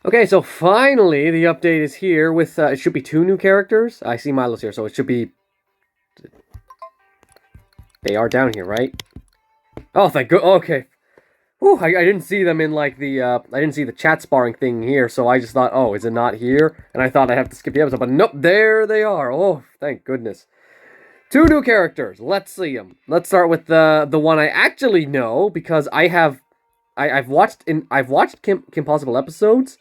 Okay, so finally the update is here with, it should be 2 new characters. I see Milo's here, so it should be, they are down here, right? Oh, thank God, okay. Whew, I didn't see them in, like, I didn't see the chat sparring thing here, so I just thought, oh, is it not here? And I thought I'd have to skip the episode, but nope, there they are. Oh, thank goodness. 2 new characters, let's see them. Let's start with the one I actually know, because I've watched Kim Possible episodes,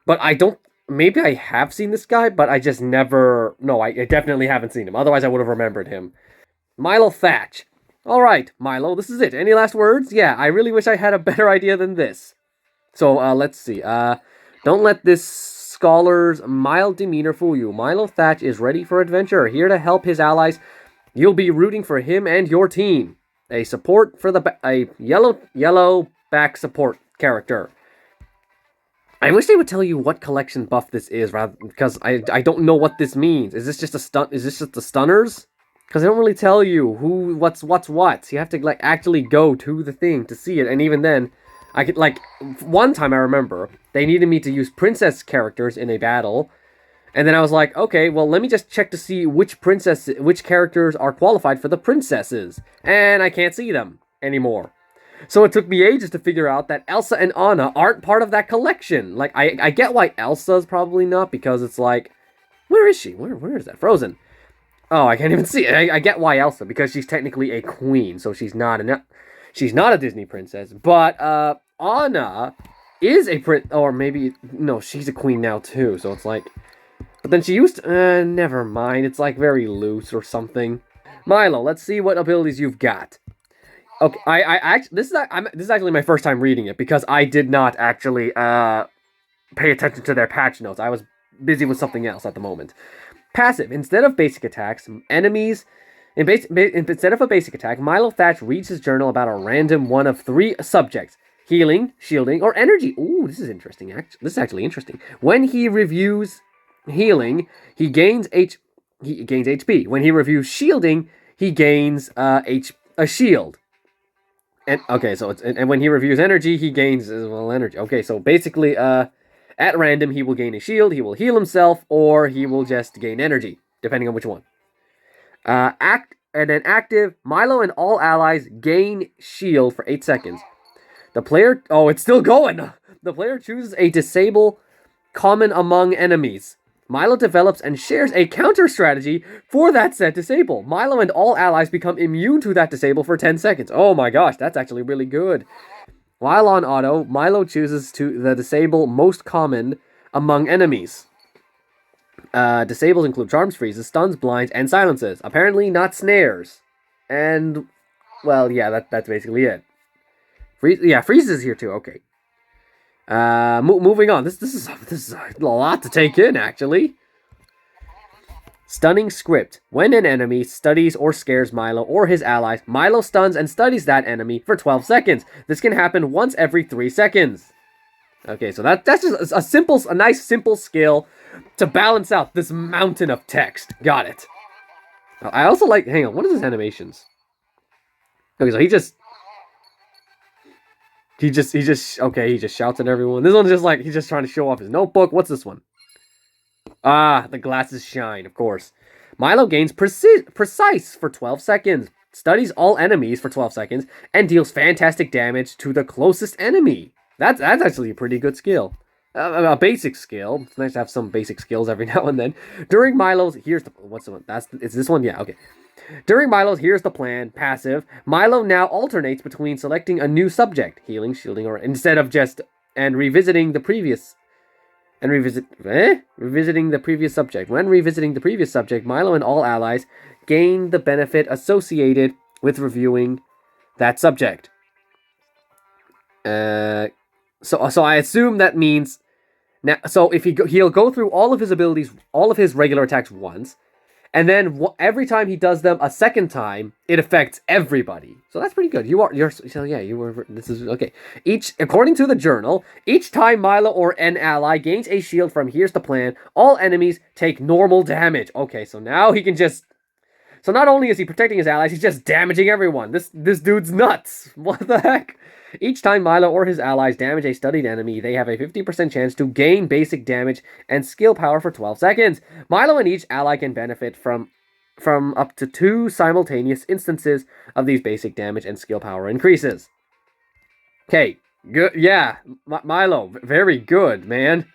but I don't. Maybe I have seen this guy, but I just never. No, I definitely haven't seen him. Otherwise, I would have remembered him. Milo Thatch. All right, Milo, this is it. Any last words? Yeah, I really wish I had a better idea than this. So let's see. Don't let this scholar's mild demeanor fool you. Milo Thatch is ready for adventure, here to help his allies. You'll be rooting for him and your team. A support for a yellow back support character. I wish they would tell you what collection buff this is, rather because I don't know what this means. Is this just a stun? Is this just the stunners? Because they don't really tell you what's what. You have to like actually go to the thing to see it, and even then, I could like one time I remember they needed me to use princess characters in a battle, and then I was like, okay, well let me just check to see which characters are qualified for the princesses, and I can't see them anymore. So it took me ages to figure out that Elsa and Anna aren't part of that collection. Like, I get why Elsa's probably not, because it's like, where is she? Where is that? Frozen. Oh, I can't even see it. I get why Elsa, because she's technically a queen, so she's not a Disney princess. But Anna is a or maybe no, she's a queen now too. So it's like, but then she used never mind. It's like very loose or something. Milo, let's see what abilities you've got. Okay, I actually this is actually my first time reading it, because I did not actually pay attention to their patch notes. I was busy with something else at the moment. Passive: instead of basic attacks, enemies instead of a basic attack, Milo Thatch reads his journal about a random one of 3 subjects: healing, shielding, or energy. Ooh, this is interesting. This is actually interesting. When he reviews healing, he gains HP. When he reviews shielding, he gains a shield. And okay, so and when he reviews energy, he gains energy. Okay, so basically, at random, he will gain a shield, he will heal himself, or he will just gain energy, depending on which one. Active, Milo and all allies gain shield for 8 seconds. The player, it's still going. The player chooses a disable common among enemies. Milo develops and shares a counter strategy for that set disable. Milo and all allies become immune to that disable for 10 seconds. Oh my gosh, that's actually really good. While on auto, Milo chooses the disable most common among enemies. Disables include charms, freezes, stuns, blinds, and silences. Apparently not snares. And, well, yeah, that's basically it. Freezes is here too, okay. Moving on. This is a lot to take in, actually. Stunning script. When an enemy studies or scares Milo or his allies, Milo stuns and studies that enemy for 12 seconds. This can happen once every 3 seconds. Okay, so that's just a nice simple skill to balance out this mountain of text. Got it. I also like, hang on, what is his animations? Okay, so he just shouts at everyone. This one's just like, he's just trying to show off his notebook. What's this one? Ah, the glasses shine, of course. Milo gains precise for 12 seconds, studies all enemies for 12 seconds, and deals fantastic damage to the closest enemy. That's actually a pretty good skill. A basic skill. It's nice to have some basic skills every now and then. During Milo's, what's the one? It's this one? Yeah, okay. During Milo's Here's the Plan passive, Milo now alternates between selecting a new subject, healing, shielding, or instead of just revisiting the previous revisiting the previous subject. When revisiting the previous subject, Milo and all allies gain the benefit associated with reviewing that subject. So I assume that means now. So if he'll go through all of his abilities, all of his regular attacks once. And then every time he does them a second time, it affects everybody. So that's pretty good. This is okay. According to the journal, each time Milo or an ally gains a shield from Here's the Plan, all enemies take normal damage. Okay, so now he can just So not only is he protecting his allies, he's just damaging everyone. This dude's nuts. What the heck? Each time Milo or his allies damage a studied enemy, they have a 50% chance to gain basic damage and skill power for 12 seconds. Milo and each ally can benefit from up to 2 simultaneous instances of these basic damage and skill power increases. Okay, good. Yeah, Milo, very good, man.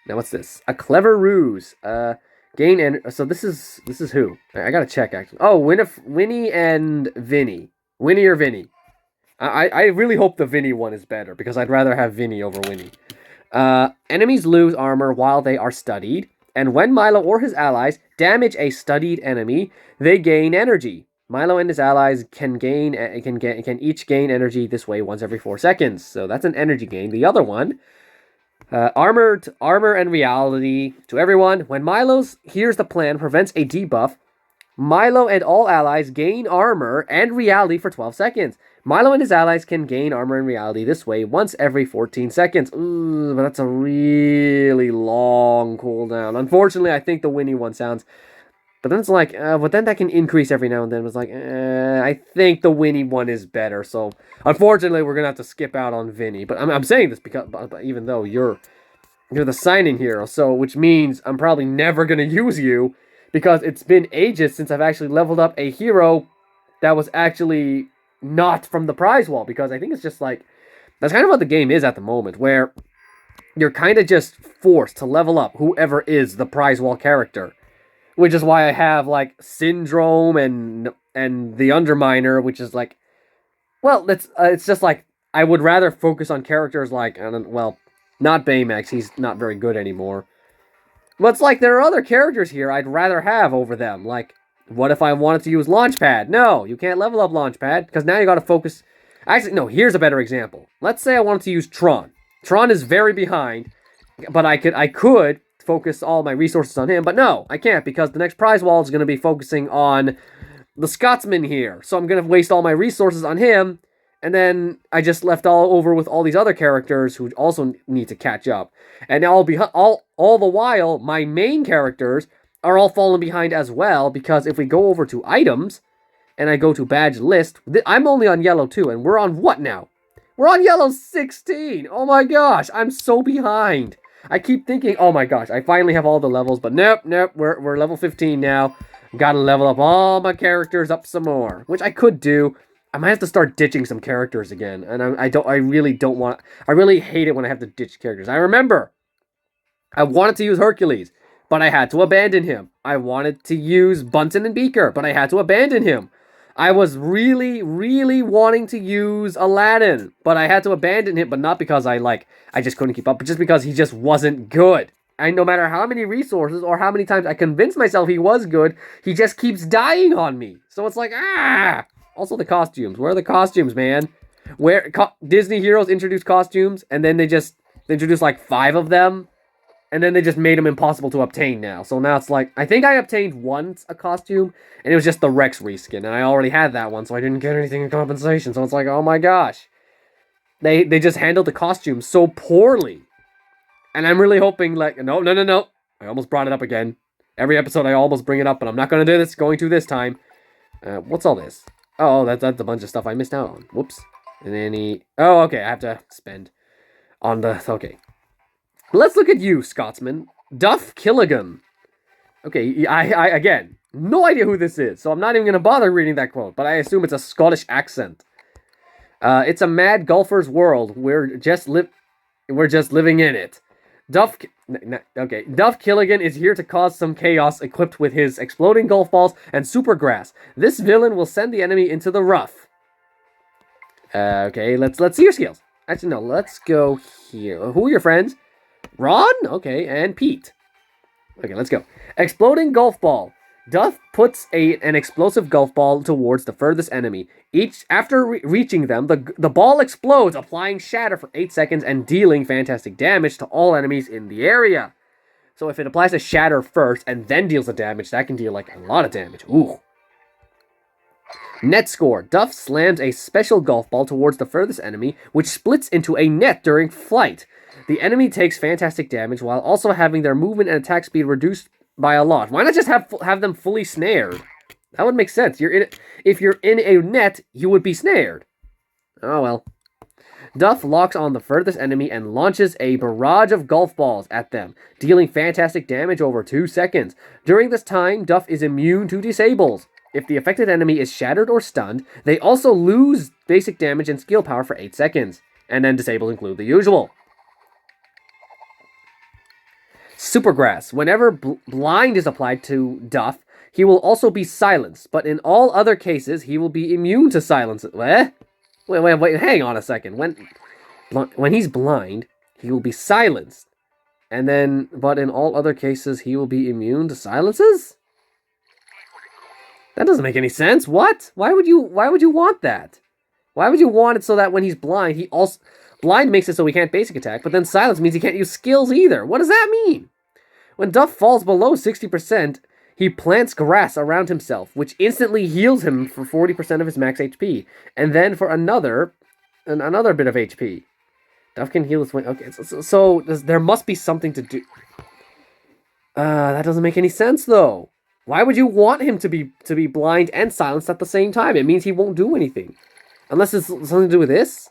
Now what's this? A clever ruse. Gain and so this is who? I gotta check actually. Oh, Winnie and Vinny. Winnie or Vinny? I really hope the Vinny one is better because I'd rather have Vinny over Winnie. Enemies lose armor while they are studied, and when Milo or his allies damage a studied enemy, they gain energy. Milo and his allies can each gain energy this way once every 4 seconds. So that's an energy gain. The other one. Armor and reality to everyone. When Milo's Here's the Plan prevents a debuff, Milo and all allies gain armor and reality for 12 seconds. Milo and his allies can gain armor and reality this way once every 14 seconds. Ooh, but that's a really long cooldown. Unfortunately, I think the Winnie one sounds... But then it's like, but then that can increase every now and then. It was like, I think the Winnie one is better. So, unfortunately, we're going to have to skip out on Vinny. But I'm saying this because, but even though you're the signing hero, so which means I'm probably never going to use you because it's been ages since I've actually leveled up a hero that was actually not from the prize wall. Because I think it's just like, that's kind of what the game is at the moment, where you're kind of just forced to level up whoever is the prize wall character. Which is why I have, like, Syndrome and the Underminer, which is, like... Well, it's just, like, I would rather focus on characters like... well, not Baymax, he's not very good anymore. But it's like, there are other characters here I'd rather have over them. Like, what if I wanted to use Launchpad? No, you can't level up Launchpad, because now you gotta focus... Actually, no, here's a better example. Let's say I wanted to use Tron. Tron is very behind, but I could focus all my resources on him, but no, I can't because the next prize wall is going to be focusing on the Scotsman here, so I'm going to waste all my resources on him, and then I just left all over with all these other characters who also need to catch up, and all the while, my main characters are all falling behind as well, because if we go over to items, and I go to badge list, I'm only on yellow 2, and we're on what now? We're on yellow 16! Oh my gosh, I'm so behind! I keep thinking, oh my gosh, I finally have all the levels, but nope, we're level 15 now. Gotta level up all my characters up some more, which I could do. I might have to start ditching some characters again, and I really hate it when I have to ditch characters. I remember, I wanted to use Hercules, but I had to abandon him. I wanted to use Bunsen and Beaker, but I had to abandon him. I was really, really wanting to use Aladdin, but I had to abandon him, but not because I just couldn't keep up, but just because he just wasn't good. And no matter how many resources or how many times I convinced myself he was good, he just keeps dying on me. So it's like, Also the costumes. Where are the costumes, man? Disney heroes introduced costumes, and then they introduced like 5 of them, and then they just made them impossible to obtain now. So now it's like, I think I obtained once a costume, and it was just the Rex reskin, and I already had that one, so I didn't get anything in compensation. So it's like, oh my gosh. They just handled the costume so poorly. And I'm really hoping, like, no. I almost brought it up again. Every episode I almost bring it up, but I'm not going to do this, going to this time. What's all this? Oh, that's a bunch of stuff I missed out on. Whoops. And then oh, okay, I have to spend on the, okay. Let's look at you, Scotsman. Duff Killigan. Okay, I again, no idea who this is, so I'm not even going to bother reading that quote, but I assume it's a Scottish accent. It's a mad golfer's world. We're just living in it. Duff Killigan is here to cause some chaos equipped with his exploding golf balls and super grass. This villain will send the enemy into the rough. Okay, let's see your skills. Actually, no, let's go here. Who are your friends? Ron? Okay, and Pete. Okay, let's go. Exploding golf ball. Duff puts an explosive golf ball towards the furthest enemy. After reaching them, the ball explodes, applying shatter for 8 seconds and dealing fantastic damage to all enemies in the area. So if it applies a shatter first and then deals the damage, that can deal like a lot of damage. Ooh. Net score. Duff slams a special golf ball towards the furthest enemy, which splits into a net during flight. The enemy takes fantastic damage while also having their movement and attack speed reduced by a lot. Why not just have them fully snared? That would make sense. If you're in a net, you would be snared. Oh well. Duff locks on the furthest enemy and launches a barrage of golf balls at them, dealing fantastic damage over 2 seconds. During this time, Duff is immune to disables. If the affected enemy is shattered or stunned, they also lose basic damage and skill power for 8 seconds. And then disables include the usual. Supergrass. Whenever blind is applied to Duff, he will also be silenced, but in all other cases, he will be immune to silence. Wait, hang on a second. When he's blind, he will be silenced. And then, but in all other cases, he will be immune to silences? That doesn't make any sense. What? Why would you want that? Why would you want it so that when he's blind, he also... Blind makes it so he can't basic attack, but then silence means he can't use skills either. What does that mean? When Duff falls below 60%, he plants grass around himself, which instantly heals him for 40% of his max HP, and then for another bit of HP. Duff can heal his way. Okay, so there must be something to do. That doesn't make any sense though. Why would you want him to be blind and silenced at the same time? It means he won't do anything, unless it's something to do with this.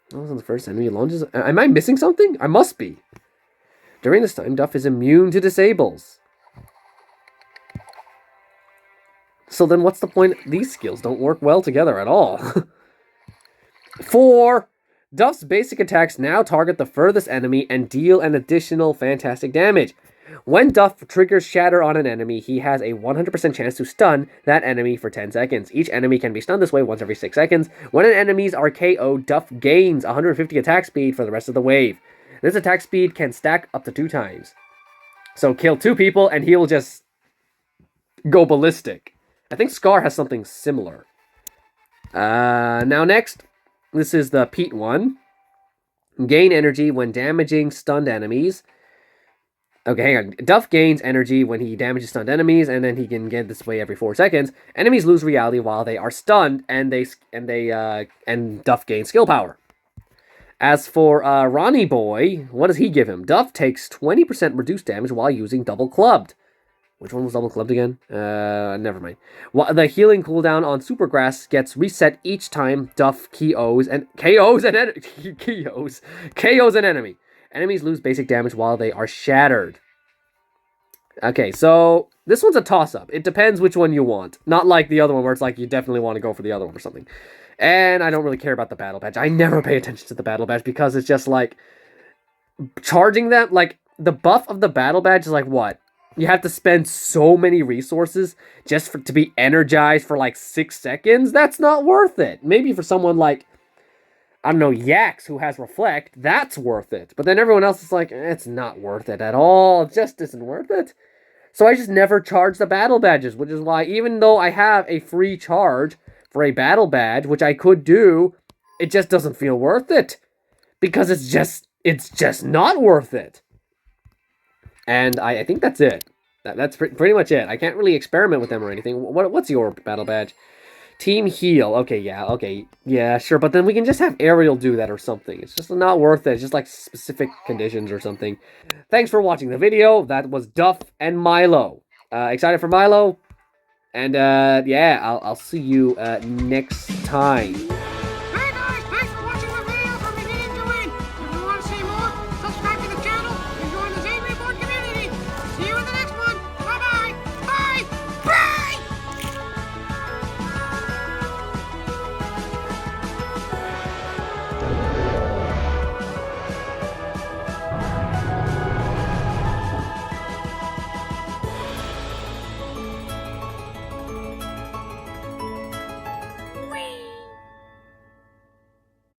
That wasn't the first enemy launches. Am I missing something? I must be. During this time, Duff is immune to disables. So then what's the point? These skills don't work well together at all. 4. Duff's basic attacks now target the furthest enemy and deal an additional fantastic damage. When Duff triggers Shatter on an enemy, he has a 100% chance to stun that enemy for 10 seconds. Each enemy can be stunned this way once every 6 seconds. When an enemies are KO'd, Duff gains 150 attack speed for the rest of the wave. This attack speed can stack up to 2 times. So kill 2 people and he will just go ballistic. I think Scar has something similar. Now next, this is the Pete one. Gain energy when damaging stunned enemies. Okay, hang on. Duff gains energy when he damages stunned enemies, and then he can get this way every 4 seconds. Enemies lose reality while they are stunned, and Duff gains skill power. As for Ronnie Boy, what does he give him? Duff takes 20% reduced damage while using Double Clubbed. Which one was Double Clubbed again? Never mind. The healing cooldown on Supergrass gets reset each time Duff KOs an enemy. Enemies lose basic damage while they are shattered. Okay, so this one's a toss-up. It depends which one you want. Not like the other one where it's like you definitely want to go for the other one or something. And I don't really care about the battle badge. I never pay attention to the battle badge because it's just like... Charging them, like, the buff of the battle badge is like what? You have to spend so many resources just to be energized for like 6 seconds? That's not worth it. Maybe for someone like... I don't know, Yax, who has Reflect, that's worth it. But then everyone else is like, it's not worth it at all. It just isn't worth it. So I just never charge the battle badges, which is why even though I have a free charge for a battle badge, which I could do, it just doesn't feel worth it. Because it's just not worth it. And I think that's it. That's pretty much it. I can't really experiment with them or anything. What's your battle badge? Team Heal. Okay, yeah, sure. But then we can just have Ariel do that or something. It's just not worth it. It's just like specific conditions or something. Thanks for watching the video. That was Duff and Milo. Excited for Milo? And yeah, I'll see you next time.